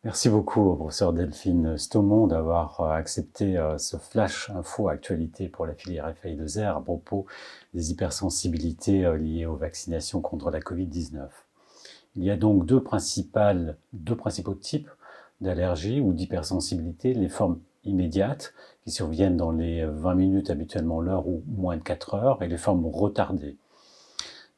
Merci beaucoup, professeur Delphine Stomont, d'avoir accepté ce flash info actualité pour la filière FI2R à propos des hypersensibilités liées aux vaccinations contre la Covid-19. Il y a donc deux principaux types d'allergies ou d'hypersensibilité, les formes immédiates qui surviennent dans les 20 minutes, habituellement l'heure ou moins de 4 heures, et les formes retardées.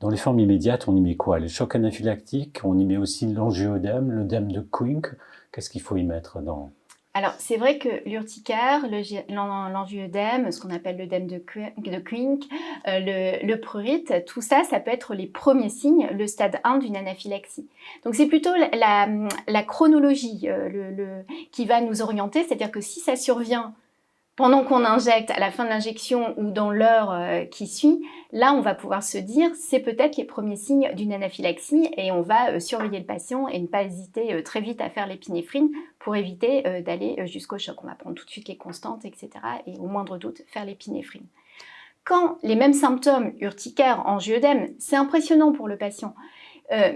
Dans les formes immédiates, on y met quoi? Les chocs anaphylactiques, on y met aussi l'angioëdème, l'œdème de Quincke. Qu'est-ce qu'il faut y mettre dans? Alors, c'est vrai que l'urticaire, l'angioëdème, ce qu'on appelle l'œdème de Quincke, le prurite, tout ça, ça peut être les premiers signes, le stade 1 d'une anaphylaxie. Donc, c'est plutôt la chronologie qui va nous orienter, c'est-à-dire que si ça survient pendant qu'on injecte, à la fin de l'injection ou dans l'heure qui suit, là, on va pouvoir se dire, c'est peut-être les premiers signes d'une anaphylaxie et on va surveiller le patient et ne pas hésiter très vite à faire l'épinéphrine pour éviter d'aller jusqu'au choc. On va prendre tout de suite les constantes, etc. et au moindre doute, faire l'épinéphrine. Quand les mêmes symptômes, urticaire, angioëdème, c'est impressionnant pour le patient.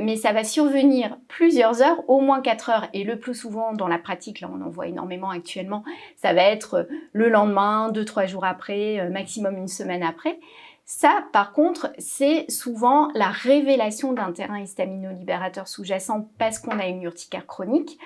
Mais ça va survenir plusieurs heures, au moins 4 heures, et le plus souvent dans la pratique, là on en voit énormément actuellement, ça va être le lendemain, 2-3 jours après, maximum une semaine après. Ça, par contre, c'est souvent la révélation d'un terrain histaminolibérateur sous-jacent parce qu'on a une urticaire chronique,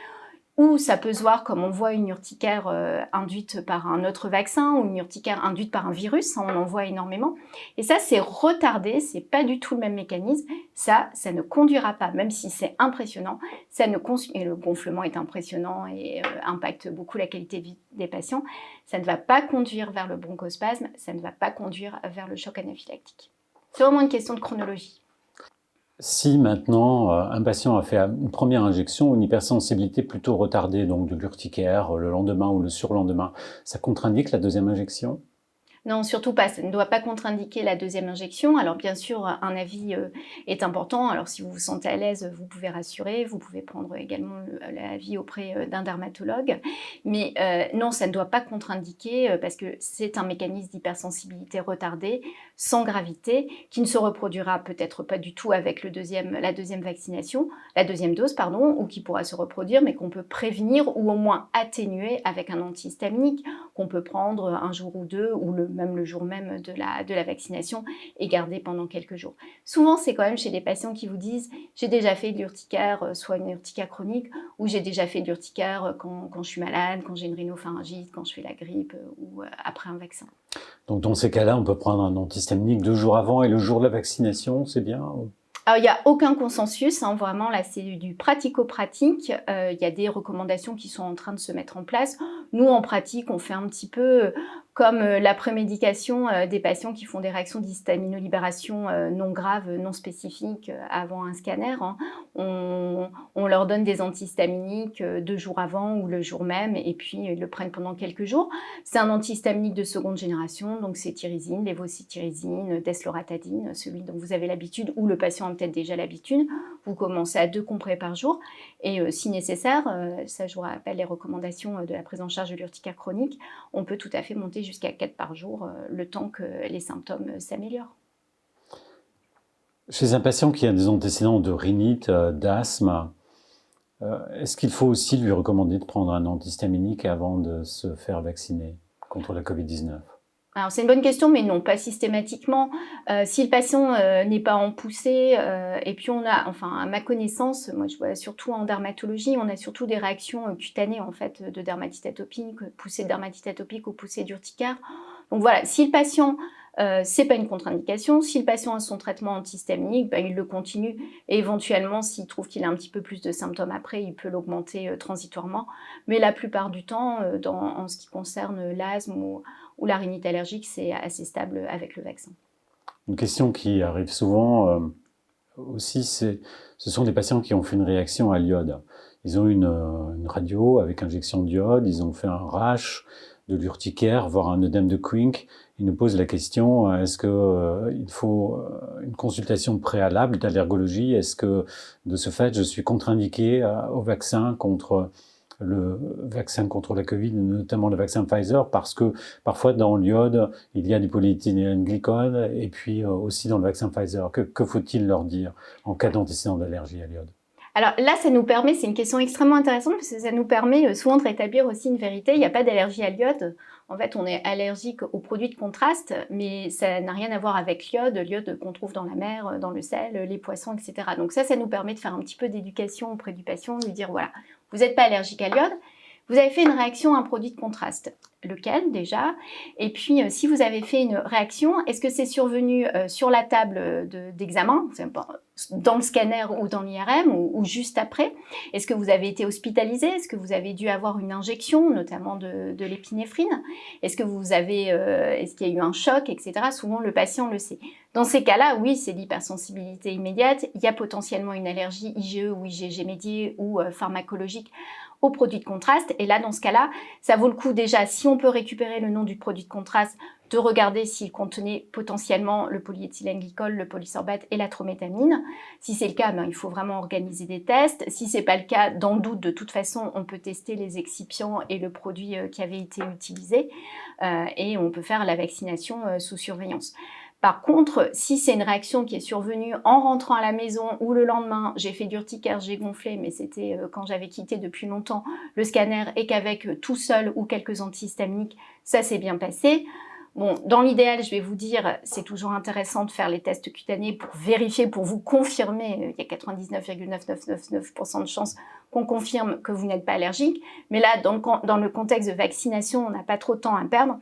ou ça peut se voir comme on voit une urticaire induite par un autre vaccin ou une urticaire induite par un virus, on en voit énormément. Et ça, c'est retardé, c'est pas du tout le même mécanisme. Ça ne conduira pas, même si c'est impressionnant, et le gonflement est impressionnant et impacte beaucoup la qualité de vie des patients. Ça ne va pas conduire vers le bronchospasme, ça ne va pas conduire vers le choc anaphylactique. C'est vraiment une question de chronologie. Si maintenant un patient a fait une première injection, une hypersensibilité plutôt retardée, donc de l'urticaire, le lendemain ou le surlendemain, ça contre-indique la deuxième injection? Non, surtout pas, ça ne doit pas contre-indiquer la deuxième injection. Alors bien sûr, un avis est important. Alors si vous vous sentez à l'aise, vous pouvez rassurer, vous pouvez prendre également l'avis auprès d'un dermatologue. Mais non, ça ne doit pas contre-indiquer parce que c'est un mécanisme d'hypersensibilité retardée, sans gravité, qui ne se reproduira peut-être pas du tout avec la deuxième vaccination, la deuxième dose, pardon, ou qui pourra se reproduire, mais qu'on peut prévenir ou au moins atténuer avec un antihistaminique qu'on peut prendre un jour ou deux, ou même le jour même de la vaccination, et garder pendant quelques jours. Souvent, c'est quand même chez des patients qui vous disent « j'ai déjà fait de l'urticaire, soit une urticaire chronique, ou j'ai déjà fait de l'urticaire quand je suis malade, quand j'ai une rhinopharyngite, quand je fais la grippe, ou après un vaccin ». Donc dans ces cas-là, on peut prendre un antihistaminique 2 jours avant et le jour de la vaccination, c'est bien? Alors, il n'y a aucun consensus, hein, vraiment, là, c'est du pratico-pratique. Il y a des recommandations qui sont en train de se mettre en place. Nous, en pratique, on fait un petit peu comme la prémédication des patients qui font des réactions d'histaminolibération non graves, non spécifiques avant un scanner. Hein. On leur donne des antihistaminiques 2 jours avant ou le jour même, et puis ils le prennent pendant quelques jours. C'est un antihistaminique de seconde génération, donc c'est cétirizine, lévocétirizine, desloratadine, celui dont vous avez l'habitude, ou le patient a peut-être déjà l'habitude. Vous commencez à 2 comprès par jour, et si nécessaire, ça je vous rappelle les recommandations de la prise en charge de l'urticaire chronique, on peut tout à fait monter jusqu'à 4 par jour, le temps que les symptômes s'améliorent. Chez un patient qui a des antécédents de rhinite, d'asthme, est-ce qu'il faut aussi lui recommander de prendre un antihistaminique avant de se faire vacciner contre la Covid-19? Alors c'est une bonne question, mais non, pas systématiquement. Si le patient n'est pas en poussée, et puis on a, enfin à ma connaissance, moi je vois surtout en dermatologie, on a surtout des réactions cutanées en fait de dermatite atopique, poussée de dermatite atopique ou poussée d'urticaire. Donc voilà, si le patient, c'est pas une contre-indication, si le patient a son traitement antihistaminique, ben, il le continue, et éventuellement s'il trouve qu'il a un petit peu plus de symptômes après, il peut l'augmenter transitoirement. Mais la plupart du temps, en ce qui concerne l'asthme ou la rhinite allergique, c'est assez stable avec le vaccin. Une question qui arrive souvent aussi, ce sont des patients qui ont fait une réaction à l'iode. Ils ont une radio avec injection d'iode, ils ont fait un rash, de l'urticaire, voire un œdème de Quincke. Ils nous posent la question, est-ce qu'il faut une consultation préalable d'allergologie? Est-ce que, de ce fait, je suis contre-indiqué au vaccin contre la Covid, notamment le vaccin Pfizer, parce que parfois dans l'iode, il y a du polyéthylène glycol, et puis aussi dans le vaccin Pfizer. Que faut-il leur dire en cas d'antécédent d'allergie à l'iode? Alors là, ça nous permet, c'est une question extrêmement intéressante parce que ça nous permet souvent de rétablir aussi une vérité. Il n'y a pas d'allergie à l'iode. En fait, on est allergique aux produits de contraste, mais ça n'a rien à voir avec l'iode qu'on trouve dans la mer, dans le sel, les poissons, etc. Donc ça nous permet de faire un petit peu d'éducation auprès du patient, de lui dire, voilà, vous n'êtes pas allergique à l'iode, vous avez fait une réaction à un produit de contraste. Lequel déjà? Et puis, si vous avez fait une réaction, est-ce que c'est survenu sur la table d'examen, dans le scanner ou dans l'IRM ou juste après? Est-ce que vous avez été hospitalisé? Est-ce que vous avez dû avoir une injection, notamment de l'épinéphrine? Est-ce est-ce qu'il y a eu un choc, etc. Souvent, le patient le sait. Dans ces cas-là, oui, c'est l'hypersensibilité immédiate. Il y a potentiellement une allergie IgE ou IgG médiée ou pharmacologique aux produits de contraste. Et là, dans ce cas-là, ça vaut le coup déjà, si on peut récupérer le nom du produit de contraste, de regarder s'il contenait potentiellement le polyéthylène glycol, le polysorbate et la trométamine. Si c'est le cas, il faut vraiment organiser des tests. Si ce n'est pas le cas, dans le doute, de toute façon, on peut tester les excipients et le produit qui avait été utilisé et on peut faire la vaccination sous surveillance. Par contre, si c'est une réaction qui est survenue en rentrant à la maison ou le lendemain, j'ai fait d'urticaire, j'ai gonflé, mais c'était quand j'avais quitté depuis longtemps le scanner et qu'avec tout seul ou quelques antihistaminiques, ça s'est bien passé. Bon, dans l'idéal, je vais vous dire, c'est toujours intéressant de faire les tests cutanés pour vérifier, pour vous confirmer. Il y a 99,9999% de chances qu'on confirme que vous n'êtes pas allergique. Mais là, dans le contexte de vaccination, on n'a pas trop de temps à perdre.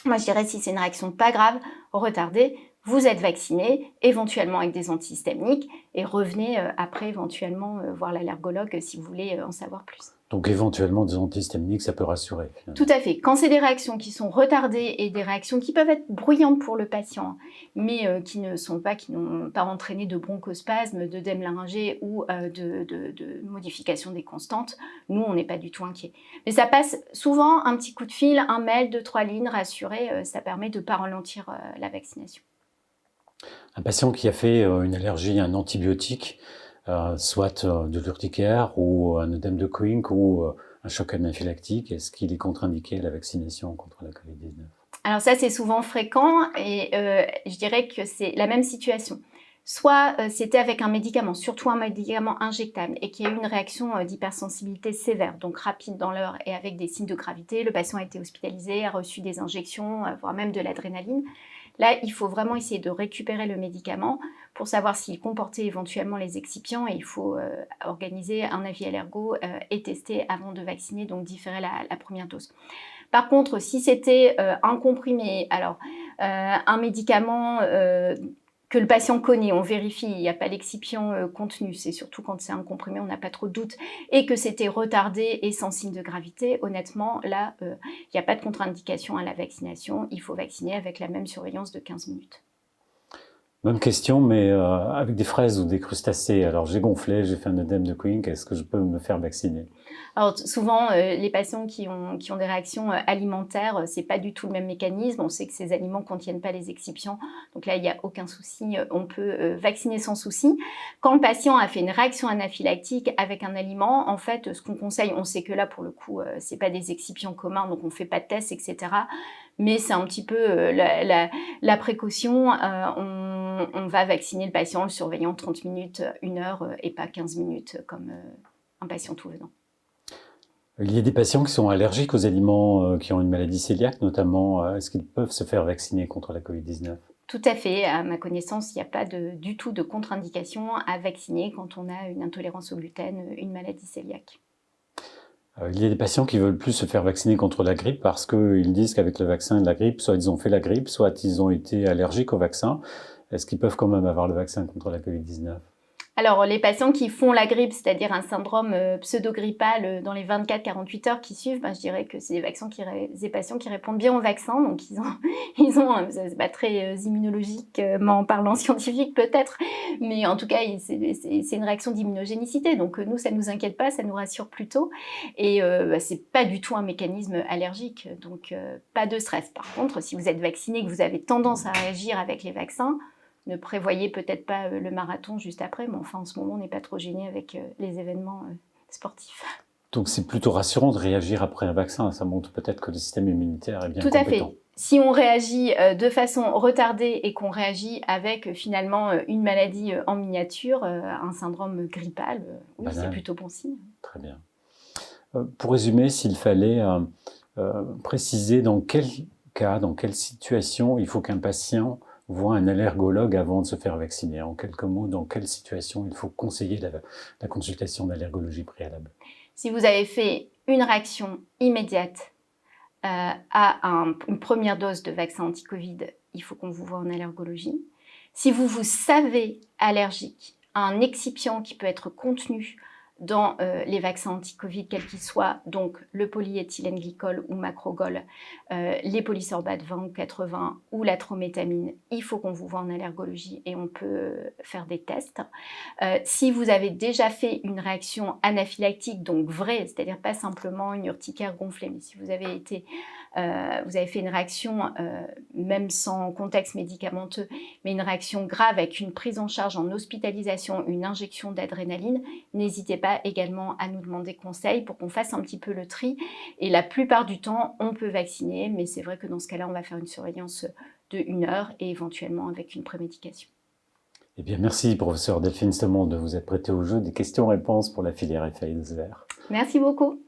Moi, je dirais, si c'est une réaction pas grave, retardée, vous êtes vacciné, éventuellement avec des antihistaminiques, et revenez après éventuellement voir l'allergologue si vous voulez en savoir plus. Donc éventuellement des antihistaminiques, ça peut rassurer finalement. Tout à fait. Quand c'est des réactions qui sont retardées et des réactions qui peuvent être bruyantes pour le patient, mais qui n'ont pas entraîné de bronchospasme, d'œdème laryngé ou de modification des constantes, nous, on n'est pas du tout inquiets. Mais ça passe souvent un petit coup de fil, un mail, 2-3 lignes, rassuré, ça permet de ne pas ralentir la vaccination. Un patient qui a fait une allergie à un antibiotique, soit de l'urticaire ou un œdème de Koenig ou un choc anaphylactique, est-ce qu'il est contre-indiqué à la vaccination contre la Covid-19? Alors ça, c'est souvent fréquent et je dirais que c'est la même situation. Soit c'était avec un médicament, surtout un médicament injectable, et qu'il y a eu une réaction d'hypersensibilité sévère, donc rapide dans l'heure et avec des signes de gravité. Le patient a été hospitalisé, a reçu des injections, voire même de l'adrénaline. Là, il faut vraiment essayer de récupérer le médicament pour savoir s'il comportait éventuellement les excipients et il faut organiser un avis allergo et tester avant de vacciner, donc différer la première dose. Par contre, si c'était un comprimé, alors un médicament que le patient connaît, on vérifie, il n'y a pas l'excipient contenu, c'est surtout quand c'est un comprimé, on n'a pas trop de doute, et que c'était retardé et sans signe de gravité, honnêtement, là, il n'y a pas de contre-indication à la vaccination, il faut vacciner avec la même surveillance de 15 minutes. Même question, mais avec des fraises ou des crustacés. Alors j'ai gonflé, j'ai fait un œdème de Koenig, est-ce que je peux me faire vacciner? Alors souvent, les patients qui ont des réactions alimentaires, c'est pas du tout le même mécanisme. On sait que ces aliments contiennent pas les excipients, donc là il n'y a aucun souci, on peut vacciner sans souci. Quand le patient a fait une réaction anaphylactique avec un aliment, en fait, ce qu'on conseille, on sait que là pour le coup, c'est pas des excipients communs, donc on fait pas de tests, etc. Mais c'est un petit peu la précaution. On va vacciner le patient, le surveillant 30 minutes, 1 heure et pas 15 minutes comme un patient tout venant. Il y a des patients qui sont allergiques aux aliments qui ont une maladie cœliaque, notamment. Est-ce qu'ils peuvent se faire vacciner contre la Covid-19? Tout à fait. À ma connaissance, il n'y a pas du tout de contre-indication à vacciner quand on a une intolérance au gluten, une maladie cœliaque. Il y a des patients qui veulent plus se faire vacciner contre la grippe parce qu'ils disent qu'avec le vaccin de la grippe, soit ils ont fait la grippe, soit ils ont été allergiques au vaccin. Est-ce qu'ils peuvent quand même avoir le vaccin contre la Covid-19? Alors, les patients qui font la grippe, c'est-à-dire un syndrome pseudo-grippal dans les 24-48 heures qui suivent, je dirais que c'est des patients qui répondent bien au vaccin. Donc, c'est pas très immunologiquement parlant scientifique peut-être, mais en tout cas, c'est une réaction d'immunogénicité. Donc, nous, ça ne nous inquiète pas, ça nous rassure plutôt. Et c'est pas du tout un mécanisme allergique, donc pas de stress. Par contre, si vous êtes vacciné, que vous avez tendance à réagir avec les vaccins, ne prévoyez peut-être pas le marathon juste après, mais enfin en ce moment on n'est pas trop gêné avec les événements sportifs. Donc c'est plutôt rassurant de réagir après un vaccin, ça montre peut-être que le système immunitaire est bien compétent. Tout à fait. Si on réagit de façon retardée et qu'on réagit avec finalement une maladie en miniature, un syndrome grippal, oui, c'est plutôt bon signe. Très bien. Pour résumer, s'il fallait préciser dans quel cas, dans quelle situation il faut qu'un patient voit un allergologue avant de se faire vacciner. En quelques mots, dans quelle situation il faut conseiller la consultation d'allergologie préalable? Si vous avez fait une réaction immédiate à une première dose de vaccin anti-Covid, il faut qu'on vous voie en allergologie. Si vous vous savez allergique à un excipient qui peut être contenu dans les vaccins anti-Covid, quels qu'ils soient, donc le polyéthylène glycol ou macrogol, les polysorbates 20 ou 80 ou la trométamine, il faut qu'on vous voie en allergologie et on peut faire des tests. Si vous avez déjà fait une réaction anaphylactique, donc vraie, c'est-à-dire pas simplement une urticaire gonflée, mais si vous avez fait une réaction, même sans contexte médicamenteux, mais une réaction grave avec une prise en charge en hospitalisation, une injection d'adrénaline, n'hésitez pas également à nous demander conseil pour qu'on fasse un petit peu le tri. Et la plupart du temps, on peut vacciner, mais c'est vrai que dans ce cas-là, on va faire une surveillance de 1 heure et éventuellement avec une prémédication. Eh bien, merci, professeur Delphine Stomont, de vous être prêté au jeu des questions-réponses pour la filière FAI2R. Merci beaucoup.